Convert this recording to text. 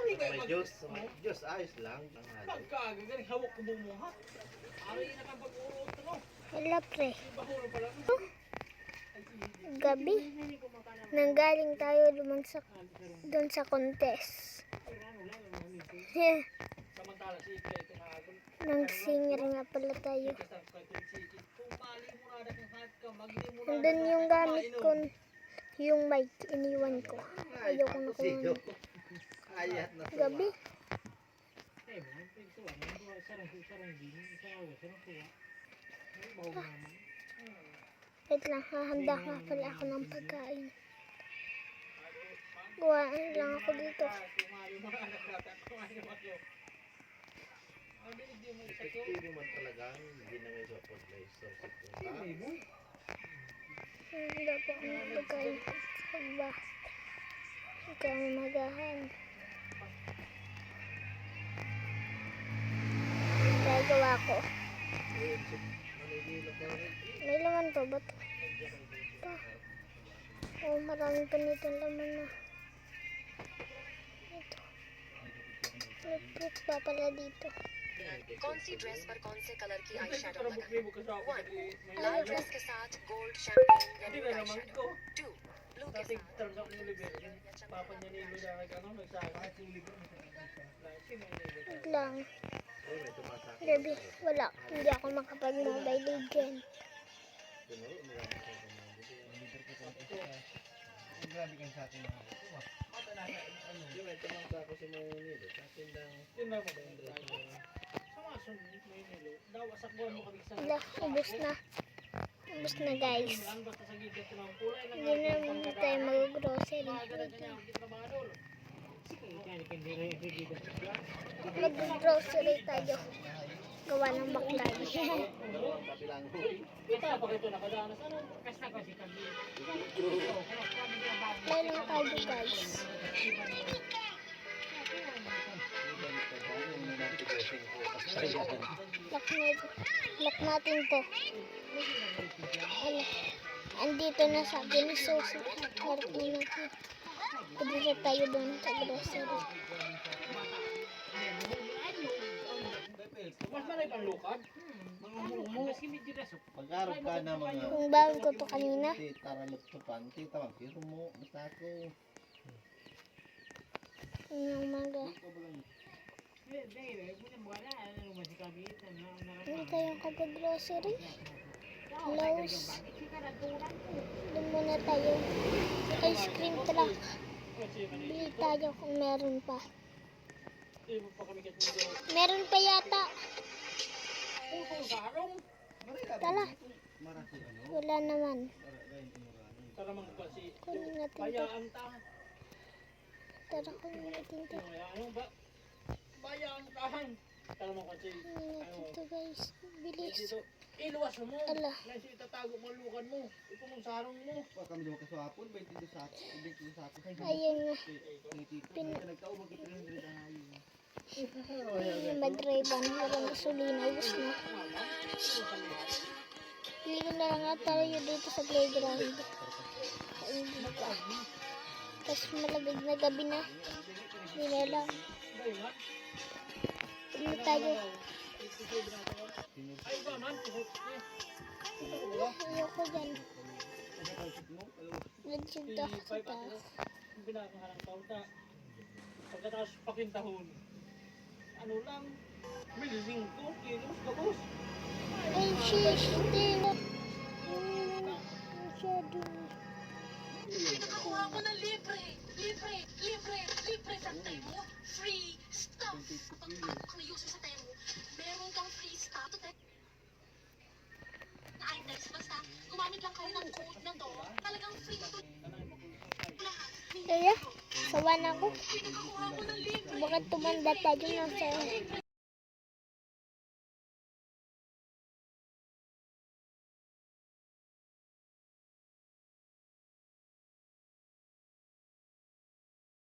May Diyos, ayos lang. Pagkagagaling, hawak ko bumuhat. Ari na kang pag-uurot, no? Wala pre. Bahuro pala. Gabi. Nanggaling tayo doon sa contest. Samantala si Ito na agad. Nang singer nga pala tayo. Kung mali mo na kung hard ka, magli mo na. Nandun yung gamit ko. Yung mic, iniwan ko. Ayoko na kumain. Ayat na sa Gabi. Eh, mga pagsawa. Sarang din. Sarang kuha. Bawag naman. Wait lang, hahanda nga pala ako ng pagkain. Kuhaan lang ako dito. Epektibo man talaga, hindi na may supervisor. Handa po ako ng pagkain. Pagba. Ikaw magahan. Gagawa ko. May laman pa ba ito? Oh, marami pa nito laman na. Ito. May fruit pa pala dito. कौन सी ड्रेस पर कौन से कलर की eye shadow लगाएं? 1. लाल ड्रेस के साथ gold champagne या nude eye shadow. 2. ब्लू के साथ Wait lang. Gabi, wala. Hindi ako makapag-mobile legend. Grabe kayo sa atin. Yung ito lang sa ako si Maynilo. Sa atin lang. Wala, ubos na. Ubos na guys. Hindi na tayo mag-grocery. Mag-grocery tayo. Gawa ng baklay. Play lang tayo guys. Lock natin to. Andito na sa Genesis. Martin natin. Pagdito tayo doon sa grocery. Mas malay pang lukad. Pag-arap ka na mga Kung bago ko to kanina. taralot sa panty, tawag pero mo, basta ako. Yung umaga. Hindi tayo kapag-grocery. Lowe's. Doon muna tayo. Ice cream truck. Bili tayo kung meron pa. Meron pa yata. Tala. Wala naman. Kunin natin to. Tara, kunin natin to. Bayang tahan. Tara mo kasi. Kunin natin to guys. Bilis. Iluwas mo. Ala. Kasi itatago mo lukan mo. Ito mong sarong mo. Baka kami naman kaswapon, 22 sa akin. Ayun nga. Mag-drive-on. Walang gasolina. Ubus na. Pili ko na lang tayo dito sa playground. Tapos malagag na gabi na. Hindi na lang. Pili tayo. Ayoko dyan. Legit ako sa taas. Binakaharang taon. Pagkatapos pakintahon. Ano lang? Milsing ko. Kilos ka boss. Ay, shish. Masyado. Nakuha ko ng libre sa Temu. Free stuff. Kapag mag-use sa Temu, meron kang free stuff. Na items, basta gumamit lang kayo ng code na to, talagang free to lahat. Kaya, sawa na ako. Nakuha ko ng libre. Baka tumanda tayo na sa